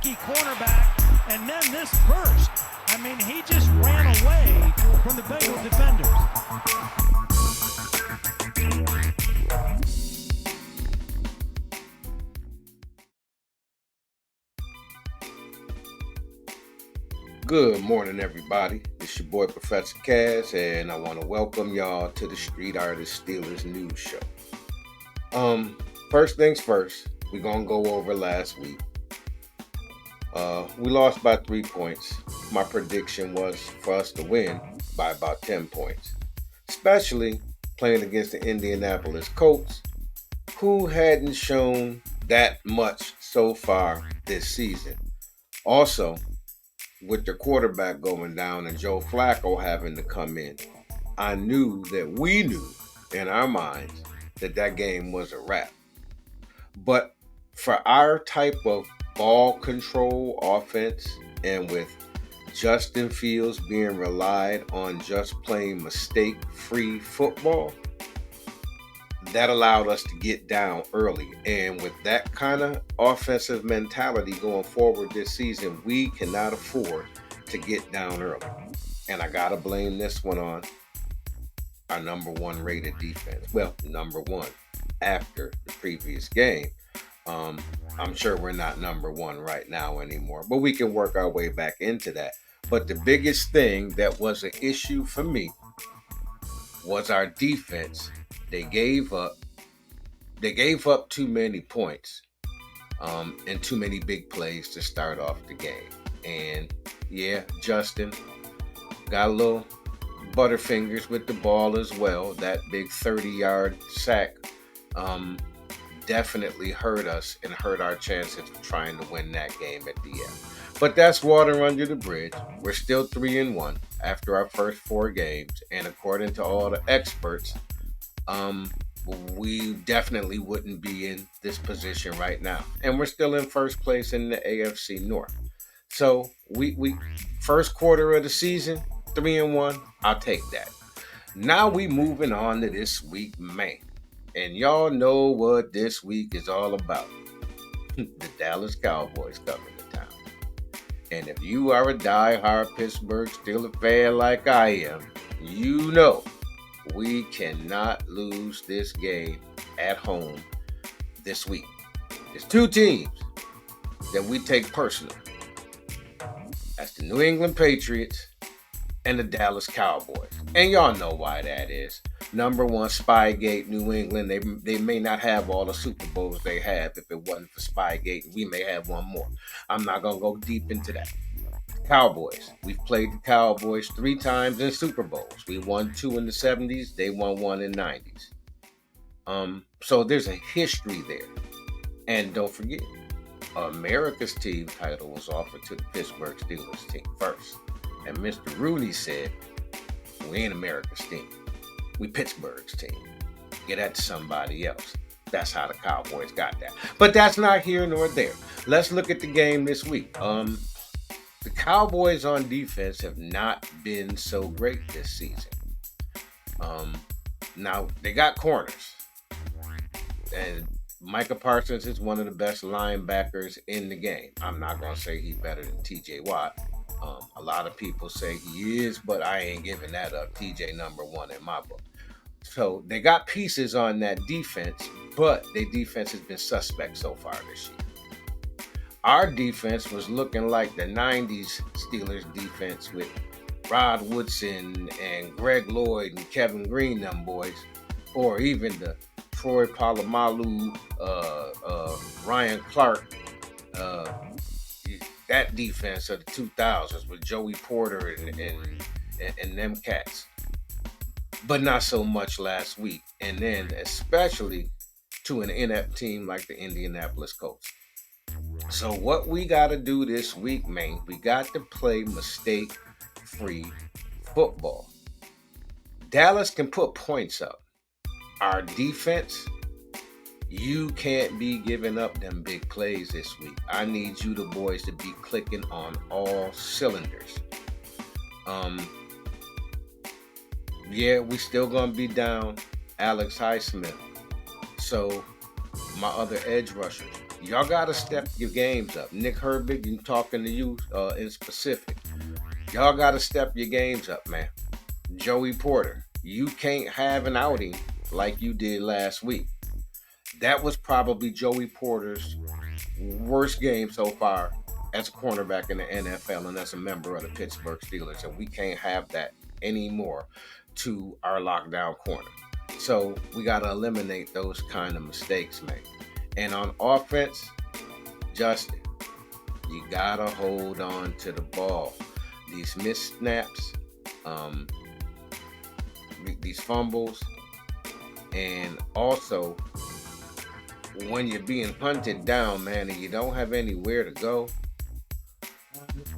rookie cornerback, and then this burst. I mean, he just ran away from the Bengal defenders. Good morning, everybody. It's your boy, Professor Kaz, and I want to welcome y'all to the Street Artist Steelers News Show. First things first, we're going to go over last week. We lost by 3 points. My prediction was for us to win by about 10 points, especially playing against the Indianapolis Colts, who hadn't shown that much so far this season. Also, with the quarterback going down and Joe Flacco having to come in, I knew that we knew in our minds that that game was a wrap. But for our type of ball control offense, and with Justin Fields being relied on just playing mistake-free football, that allowed us to get down early. And with that kind of offensive mentality going forward this season, we cannot afford to get down early. And I got to blame this one on our number one rated defense. Well, number one after the previous game. I'm sure we're not number one right now anymore, but we can work our way back into that. But the biggest thing that was an issue for me was our defense. They gave up too many points and too many big plays to start off the game. And yeah, Justin got a little butterfingers with the ball as well. That big 30-yard sack definitely hurt us and hurt our chances of trying to win that game at the end. But that's water under the bridge. We're still 3-1 after our first 4 games, and according to all the experts, we definitely wouldn't be in this position right now. And we're still in first place in the AFC North. So we first quarter of the season, 3-1, I'll take that. Now we moving on to this week, man. And y'all know what this week is all about. The Dallas Cowboys coming to town. And if you are a die-hard Pittsburgh Steelers fan like I am, you know we cannot lose this game at home this week. There's 2 teams that we take personal. That's the New England Patriots and the Dallas Cowboys. And y'all know why that is. Number one, Spygate, New England. They may not have all the Super Bowls they have if it wasn't for Spygate. We may have one more. I'm not going to go deep into that. Cowboys. We've played the Cowboys 3 times in Super Bowls. We won 2 in the 70s. They won 1 in the 90s. So there's a history there. And don't forget, America's team title was offered to the Pittsburgh Steelers team first. And Mr. Rooney said, we ain't America's team. We Pittsburgh's team. Get that to somebody else. That's how the Cowboys got that. But that's not here nor there. Let's look at the game this week. The Cowboys on defense have not been so great this season. Now, they got corners. And Micah Parsons is one of the best linebackers in the game. I'm not going to say he's better than TJ Watt. A lot of people say he is, but I ain't giving that up. TJ number 1 in my book. So they got pieces on that defense, but their defense has been suspect so far this year. Our defense was looking like the 90s Steelers defense with Rod Woodson and Greg Lloyd and Kevin Green, them boys, or even the Troy Polamalu, Ryan Clark, that defense of the 2000s with Joey Porter and them cats. But not so much last week. And then especially to an inept team like the Indianapolis Colts. So what we got to do this week, man, we got to play mistake-free football. Dallas can put points up. Our defense, you can't be giving up them big plays this week. I need you the boys to be clicking on all cylinders. Yeah, we still going to be down Alex Highsmith. So my other edge rushers, Y'all got to step your games up. Nick Herbig, I'm talking to you in specific. Y'all got to step your games up, man. Joey Porter, you can't have an outing like you did last week. That was probably Joey Porter's worst game so far as a cornerback in the NFL and as a member of the Pittsburgh Steelers. And we can't have that anymore to our lockdown corner. So we got to eliminate those kind of mistakes, man. And on offense, Justin, you got to hold on to the ball. These missed snaps, these fumbles, and also when you're being hunted down, man, and you don't have anywhere to go,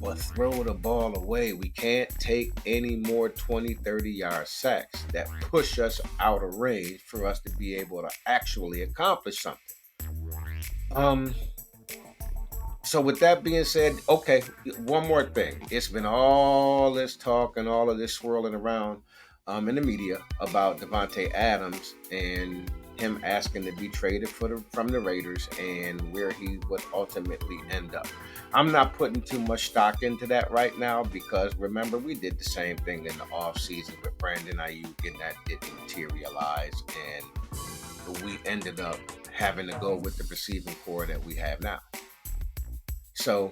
or throw the ball away. We can't take any more 20, 30-yard sacks that push us out of range for us to be able to actually accomplish something. So with that being said, okay, one more thing. It's been all this talk and all of this swirling around in the media about Davante Adams and him asking to be traded from the Raiders and where he would ultimately end up. I'm not putting too much stock into that right now because remember, we did the same thing in the offseason with Brandon Ayuk and that didn't materialize, and we ended up having to go with the receiving core that we have now. So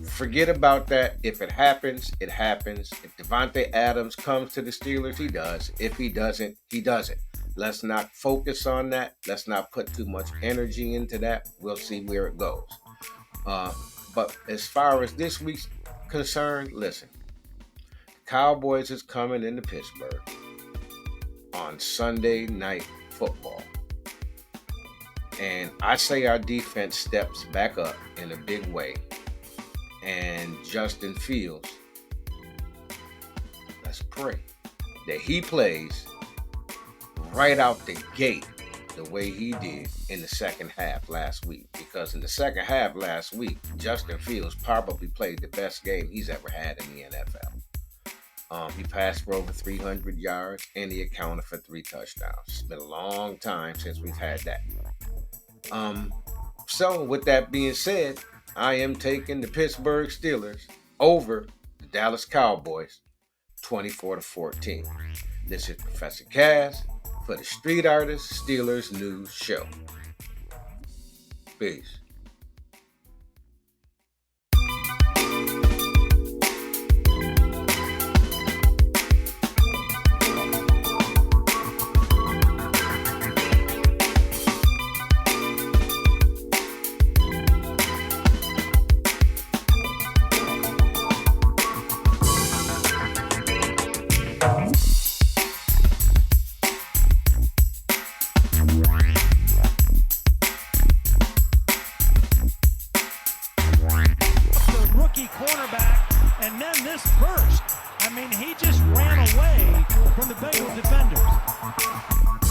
forget about that. If it happens, it happens. If Davante Adams comes to the Steelers, he does. If he doesn't, he doesn't. Let's not focus on that. Let's not put too much energy into that. We'll see where it goes. But as far as this week's concerned, listen. Cowboys is coming into Pittsburgh on Sunday Night Football. And I say our defense steps back up in a big way. And Justin Fields, let's pray that he plays right out the gate the way he did in the second half last week. Because in the second half last week, Justin Fields probably played the best game he's ever had in the NFL. He passed for over 300 yards and he accounted for 3 touchdowns. It's been a long time since we've had that. So with that being said, I am taking the Pittsburgh Steelers over the Dallas Cowboys 24-14. This is Professor Kaz for the Street Artist Steelers News Show. Peace. Cornerback, and then this burst. I mean, he just ran away from the Bengal defenders.